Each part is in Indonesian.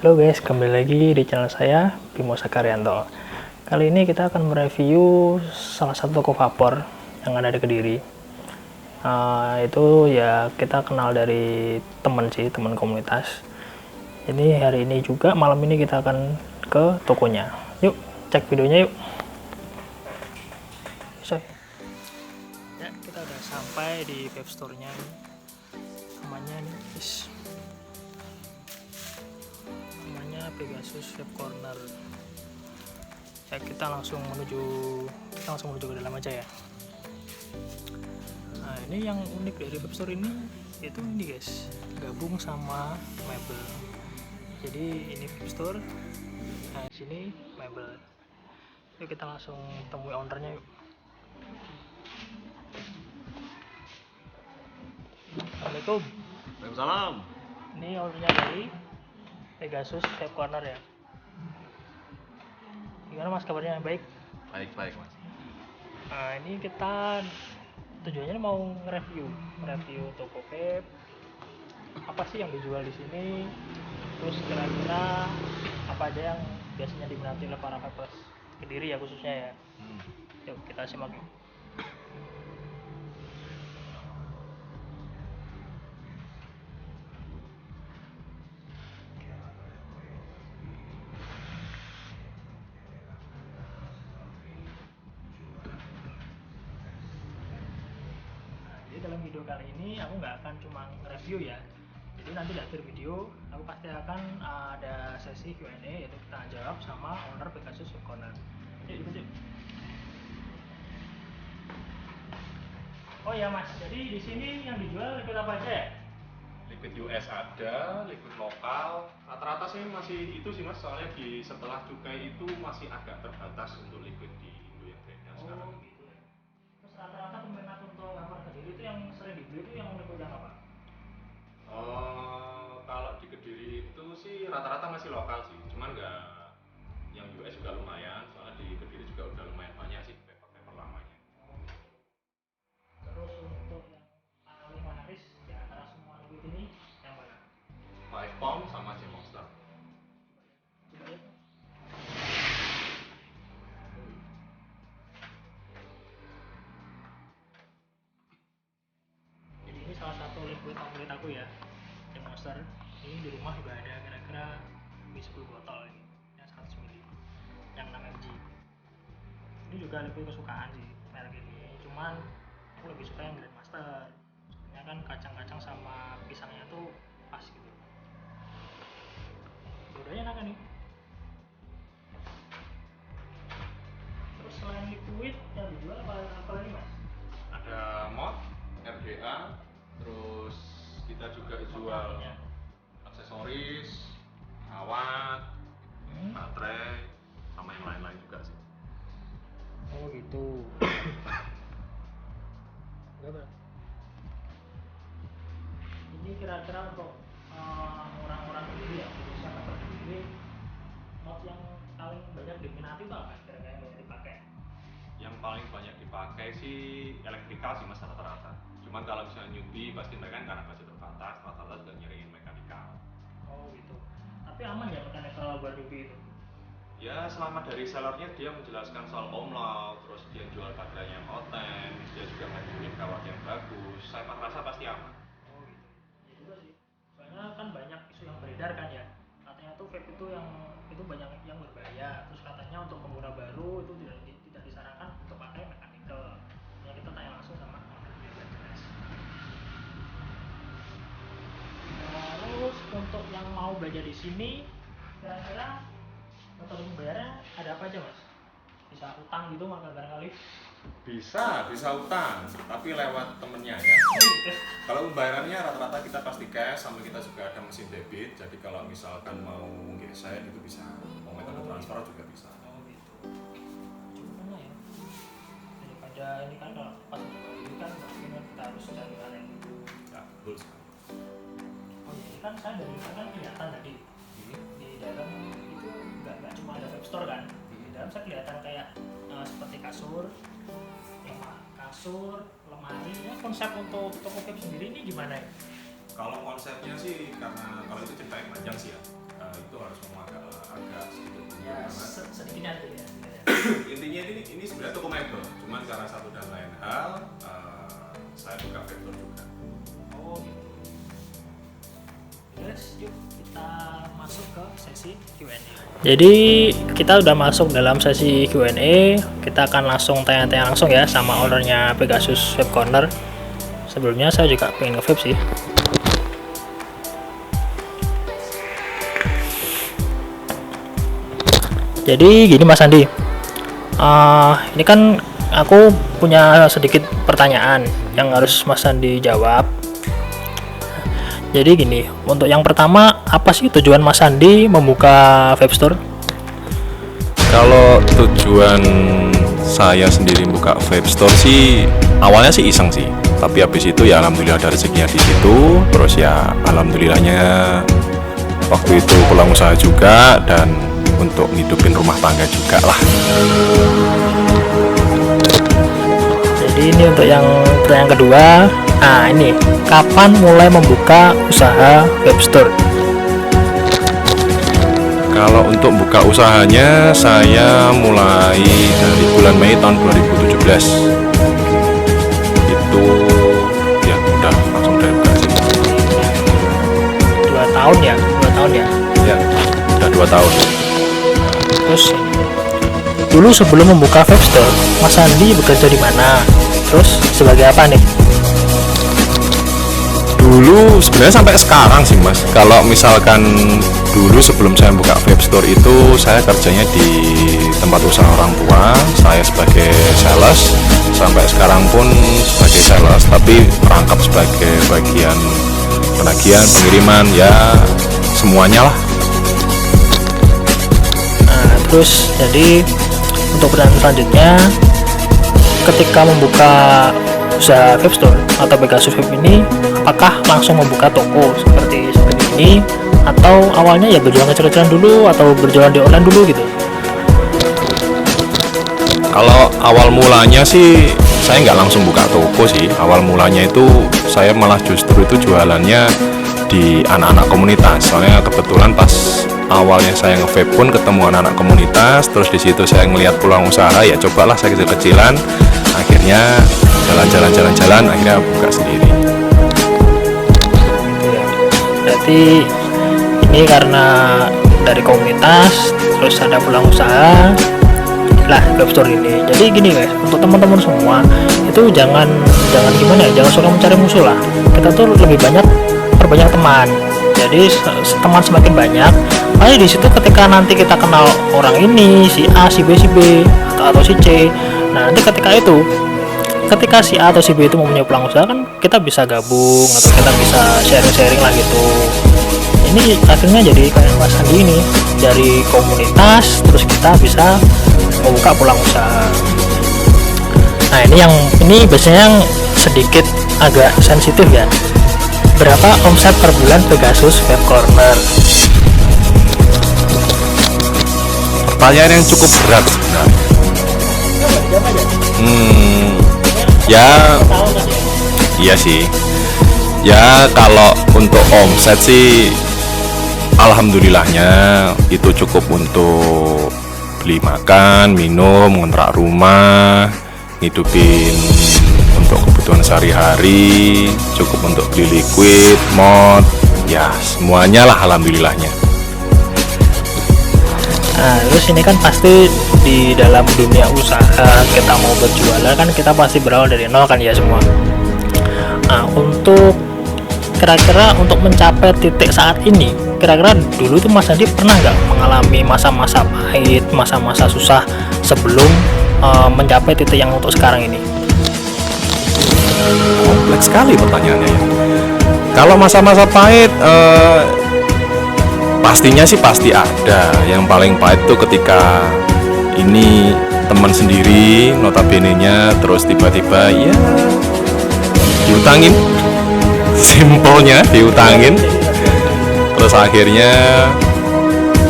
Halo guys, kembali lagi di channel saya, Bimo Sakaryanto. Kali ini kita akan mereview salah satu toko vapor yang ada di Kediri. Itu ya kita kenal dari teman komunitas. Ini hari ini juga malam ini kita akan ke tokonya. Yuk, cek videonya yuk. Ya, kita udah sampai di vape store-nya. Namanya nih, guys. Pegasus Vape Corner. Ya, kita langsung menuju ke dalam aja ya. Nah, ini yang unik dari vape store ini itu ini guys, gabung sama mebel. Jadi ini vape store, nah di sini mebel. Yuk kita langsung temui ownernya yuk. Assalamualaikum. Waalaikumsalam. Ini ownernya dari Pegasus Vape Corner ya. Gimana mas kabarnya? Baik? Baik mas. Nah ini kita tujuannya mau nge-review toko vape. Apa sih yang dijual di sini? Terus kira-kira apa aja yang biasanya diminati oleh para vapers Kediri ya khususnya ya. Yuk kita simak yuk. Jadi dalam video kali ini aku nggak akan cuma review ya. Jadi nanti di akhir video aku pasti akan ada sesi Q&A, yaitu kita jawab sama owner Pegasus Vape Corner. Yuk ikut yuk. Oh ya mas, jadi di sini yang dijual liquid apa aja ya? Liquid US ada, liquid lokal. Rata-rata sih masih itu sih mas. Soalnya di setelah cukai itu masih agak terbatas untuk liquid di Indo yang beredar sekarang. Gitu ya. Terus rata-rata peminat untuk vapor Kediri itu yang sering dibeli itu yang liquid yang apa? Kalau di Kediri itu sih rata-rata masih lokal sih. Cuman nggak, yang US juga lumayan. Soalnya di Kediri juga udah lumayan banyak sih paper lamanya. Terus untuk yang paling laris di antara semua liquid ini yang mana? Five Pound sama J Monster. Coba lihat. Jadi ini salah satu liquid favorit aku ya, J Monster. Ini di rumah juga ada kira-kira 10 botol ini, yang 100 ml, yang 6 mg. Ini juga liquid kesukaan sih merek ini, cuman aku lebih suka yang Grandmaster. Soalnya kan kacang-kacang sama pisangnya tuh pas gitu. Dua-duanya enak nih. Terus selain liquid yang dijual apa lagi mas? Ada mod, RDA, terus kita juga jual aksesoris, kawat, baterai, sama yang lain-lain juga sih. Oh gitu. Enggak bang. Ini kira-kira untuk orang-orang Kediri ya, khususnya kata Kediri, mod yang paling banyak diminati itu apa? Kira-kira yang banyak dipakai? Yang paling banyak dipakai sih elektrikal sih mas rata-rata. Cuman kalau misalnya newbie pasti mereka kan karena budget terbatas, rata-rata juga nyariin mekanikal. Oh gitu. Tapi aman ya mekanikal buat newbie itu? Ya selama dari sellernya dia menjelaskan soal omlaut, terus dia jual baterai yang oten, dia juga ngajuin kawat yang bagus, saya rasa pasti aman. Oh gitu. Ya juga sih. Soalnya kan banyak isu yang beredar kan ya. Katanya tuh vape itu yang itu banyak yang berbahaya. Terus katanya untuk pengguna baru itu tidak disarankan untuk pakai mechanical. Ya kita tanya langsung sama owner biar jelas. Terus untuk yang mau belajar di sini, kira-kira metode pembayarannya ada apa aja mas? Bisa utang gitu maka barangkali? Bisa utang, tapi lewat temennya ya. Kalau pembayarannya rata-rata kita pasti cash, sama kita juga ada mesin debit. Jadi kalau misalkan mau geser itu bisa, mau metode transfer juga bisa. Oh gitu. Cukup ya. Daripada ini kan kalau pas ini kan mungkin kita harus cari hal yang Ya, betul sekali. oh iya, ini kan saya dari luar kan kelihatan tadi di dalam itu nggak cuma ada web store kan. Di dalam saya kelihatan kayak seperti kasur, lemari. Ya, konsep untuk toko vape sendiri ini gimana ya? Kalau konsepnya sih, karena kalau itu ceritanya panjang sih ya. itu harus agak sedikit Ya, banget. sedikitnya aja ya. Intinya ini sebenarnya toko mebel, cuman karena satu dan lain hal saya buka Vapestore juga. Oh gitu. Guys, yuk kita masuk ke sesi Q&A. Jadi kita udah masuk dalam sesi Q&A. Kita akan langsung tanya-tanya langsung ya sama ownernya Pegasus Vape Corner. Sebelumnya saya juga pengen nge-vape sih. Jadi gini Mas Andi, ini kan aku punya sedikit pertanyaan yang harus Mas Andi jawab. Jadi gini, untuk yang pertama, apa sih tujuan Mas Andi membuka Vape Store? Kalau tujuan saya sendiri buka Vape Store sih awalnya sih iseng sih, tapi habis itu ya alhamdulillah ada rezekinya di situ. Terus ya alhamdulillahnya waktu itu pulang usaha juga dan untuk ngidupin rumah tangga juga lah. Jadi ini untuk yang pertanyaan kedua. Nah ini, kapan mulai membuka usaha Vape Store? Kalau untuk buka usahanya saya mulai dari bulan Mei tahun 2017. Itu ya udah langsung dari buka sih. 2 tahun ya? 2 tahun ya? Ya, udah 2 tahun. Terus dulu sebelum membuka Vape Store, Mas Andi bekerja di mana? Terus sebagai apa nih? Dulu sebenarnya sampai sekarang sih Mas. Kalau misalkan dulu sebelum saya buka Vape Store itu saya kerjanya di tempat usaha orang tua. Saya sebagai sales, sampai sekarang pun sebagai sales, tapi merangkap sebagai bagian penagihan, pengiriman, ya semuanya lah. Nah, terus jadi untuk pertanyaan selanjutnya, ketika membuka usaha Vape Store atau Pegasus Vape ini, apakah langsung membuka toko seperti ini, atau awalnya ya berjualan kecil-kecilan dulu atau berjualan di online dulu gitu? Kalau awal mulanya sih saya nggak langsung buka toko sih. Awal mulanya itu saya malah justru itu jualannya di anak-anak komunitas. Soalnya kebetulan pas awalnya saya nge-vape pun ketemu anak-anak komunitas, terus di situ saya ngelihat peluang usaha, ya cobalah saya kecil-kecilan. Akhirnya jalan-jalan akhirnya buka sendiri. Berarti ini karena dari komunitas terus ada peluang usaha lah Vape Store ini. Jadi gini guys, untuk teman-teman semua itu jangan gimana ya, jangan suka mencari musuh lah. Kita tuh lebih banyak perbanyak teman. Jadi teman semakin banyak, makanya di situ ketika nanti kita kenal orang ini, si A, si B, atau si C. Nah nanti ketika si A atau si B itu mempunyai peluang usaha, kan kita bisa gabung atau kita bisa sharing lah gitu. Ini akhirnya jadi kayak Mas Andi ini, dari komunitas terus kita bisa membuka peluang usaha. Nah ini biasanya yang sedikit agak sensitif ya. Berapa omset per bulan Pegasus Vape Corner? Pertanyaan yang cukup berat sebenarnya. Ya, iya sih. Ya kalau untuk omset sih, alhamdulillahnya itu cukup untuk beli makan, minum, ngontrak rumah, ngidupin untuk kebutuhan sehari-hari, cukup untuk beli liquid, mod, ya semuanya lah alhamdulillahnya. Nah terus ini kan pasti di dalam dunia usaha kita mau berjualan kan kita pasti berawal dari nol kan ya semua. Nah untuk kira-kira untuk mencapai titik saat ini, kira-kira dulu tuh Mas Andi pernah nggak mengalami masa-masa pahit, masa-masa susah sebelum mencapai titik yang untuk sekarang ini? Kompleks sekali pertanyaannya ya. Kalau masa-masa pahit, pastinya sih pasti ada. Yang paling pahit tuh ketika ini teman sendiri, notabene-nya terus tiba-tiba ya diutangin, simpelnya diutangin, terus akhirnya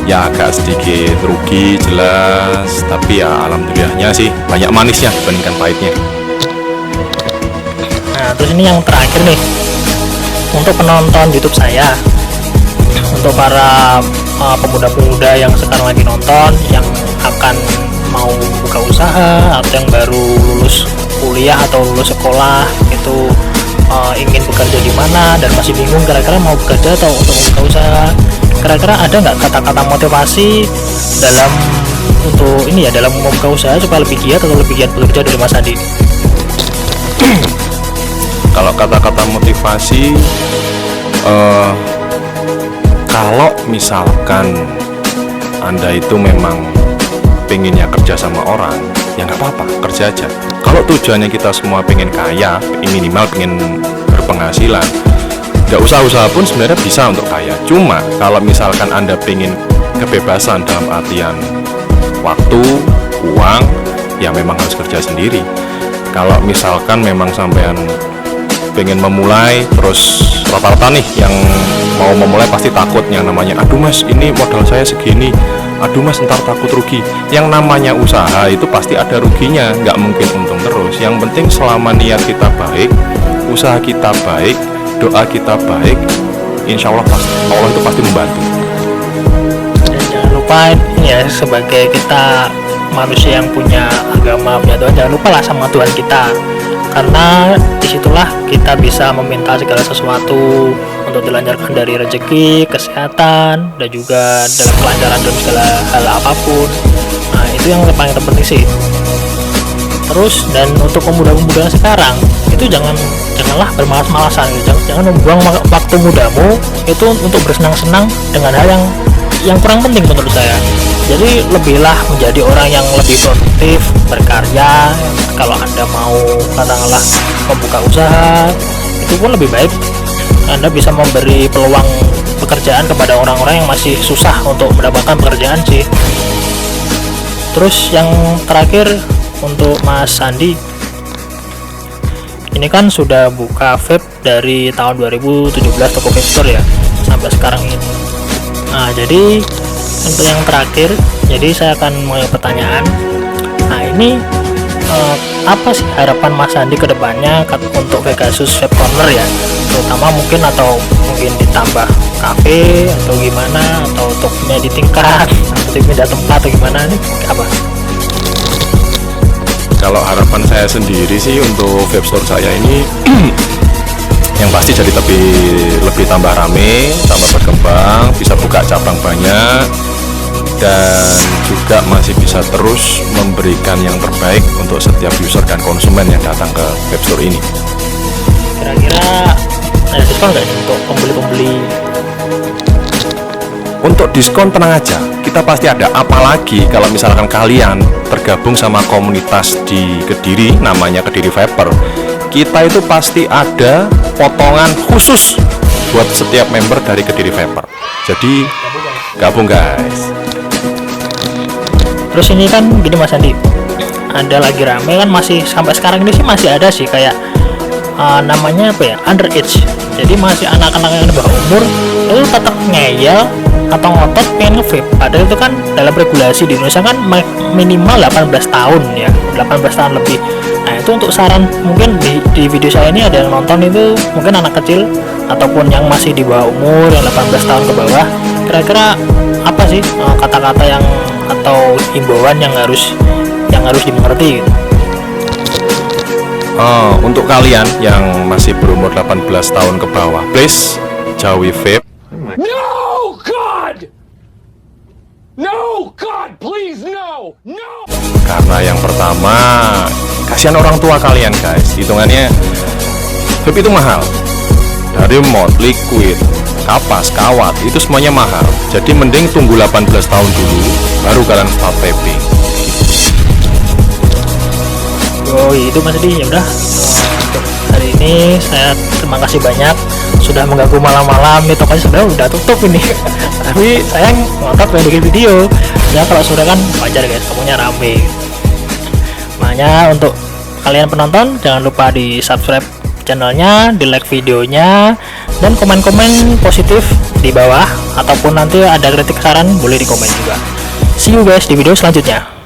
ya agak sedikit rugi jelas, tapi ya alhamdulillahnya sih banyak manisnya dibandingkan pahitnya. Nah terus ini yang terakhir nih, untuk penonton YouTube saya, untuk para pemuda-pemuda yang sekarang lagi nonton, yang akan mau buka usaha atau yang baru lulus kuliah atau lulus sekolah itu ingin bekerja di mana dan masih bingung kira-kira mau bekerja atau untuk membuka usaha, kira-kira ada nggak kata-kata motivasi dalam untuk ini ya, dalam membuka usaha supaya lebih giat atau lebih giat bekerja dari Mas Andi? Kalau kata-kata motivasi, kalau misalkan Anda itu memang pengennya kerja sama orang, ya nggak apa-apa, kerja aja. Kalau tujuannya kita semua pengen kaya, minimal pengen berpenghasilan, nggak usah usaha pun sebenarnya bisa untuk kaya. Cuma kalau misalkan Anda pengen kebebasan dalam artian waktu, uang, ya memang harus kerja sendiri. Kalau misalkan memang sampean pengen memulai, terus rata-rata nih yang mau memulai pasti takut, yang namanya aduh mas ini modal saya segini, aduh mas ntar takut rugi. Yang namanya usaha itu pasti ada ruginya, nggak mungkin untung terus. Yang penting selama niat kita baik, usaha kita baik, doa kita baik, insya Allah Allah itu pasti membantu. Dan jangan lupa ya, sebagai kita manusia yang punya agama, punya Tuhan, jangan lupa lah sama Tuhan kita, karena disitulah kita bisa meminta segala sesuatu untuk dilancarkan dari rezeki, kesehatan, dan juga dalam kelancaran dalam segala hal apapun. Nah itu yang paling terpenting sih. Terus dan untuk pemuda-pemuda sekarang itu janganlah bermalas-malasan, jangan membuang waktu mudamu itu untuk bersenang-senang dengan hal yang kurang penting menurut saya. Jadi lebihlah menjadi orang yang lebih produktif, berkarya. Kalau Anda mau katakanlah membuka usaha, itu pun lebih baik Anda bisa memberi peluang pekerjaan kepada orang-orang yang masih susah untuk mendapatkan pekerjaan sih. Terus yang terakhir untuk Mas Andi, ini kan sudah buka vape dari tahun 2017 toko vape store ya sampai sekarang ini. Nah jadi untuk yang terakhir, jadi saya akan mulai pertanyaan. Nah ini apa sih harapan Mas Andi ke depannya untuk Pegasus Vape Corner ya, terutama mungkin atau mungkin ditambah kafe atau gimana, atau untuk punya di tingkat atau pindah tempat atau gimana, ini apa? Kalau harapan saya sendiri sih untuk vape store saya ini yang pasti jadi lebih tambah rame, tambah berkembang, bisa buka cabang banyak, dan juga masih bisa terus memberikan yang terbaik untuk setiap user dan konsumen yang datang ke vape store ini. Kira-kira ada diskon nggak untuk pembeli-pembeli? Untuk diskon tenang aja, kita pasti ada. Apalagi kalau misalkan kalian tergabung sama komunitas di Kediri, namanya Kediri Vapor, kita itu pasti ada potongan khusus buat setiap member dari Kediri Vapor. Jadi gabung guys. Terus ini kan gini Mas Andi, ada lagi rame kan, masih sampai sekarang ini sih masih ada sih kayak namanya apa ya, underage. Jadi masih anak-anak yang di bawah umur itu tetap ngeyel atau ngotot pengen nge-vape. Padahal itu kan dalam regulasi di Indonesia kan minimal 18 tahun ya, 18 tahun lebih. Nah itu untuk saran, mungkin di video saya ini ada yang nonton itu mungkin anak kecil ataupun yang masih di bawah umur, yang 18 tahun ke bawah, kira-kira apa sih kata-kata yang atau himbauan yang harus dimengerti gitu? Untuk kalian yang masih berumur 18 tahun ke bawah, please jauhi vape. No, God! No, God, please, no! No! Karena yang pertama, kasihan orang tua kalian guys. Hitungannya vape itu mahal. Dari mod, liquid, kapas, kawat, itu semuanya mahal. Jadi mending tunggu 18 tahun dulu baru kalian start vaping. Oh itu Mas Adi, ya udah untuk hari ini saya terima kasih banyak sudah mengganggu malam-malam. Nih tokonya sebenarnya udah tutup ini tapi saya ngotot pengen bikin video ya, kalau sore kan wajar guys, tokonya rame. Makanya untuk kalian penonton jangan lupa di subscribe channelnya, di like videonya, dan komen-komen positif di bawah, ataupun nanti ada kritik saran boleh di komen juga. See you guys di video selanjutnya.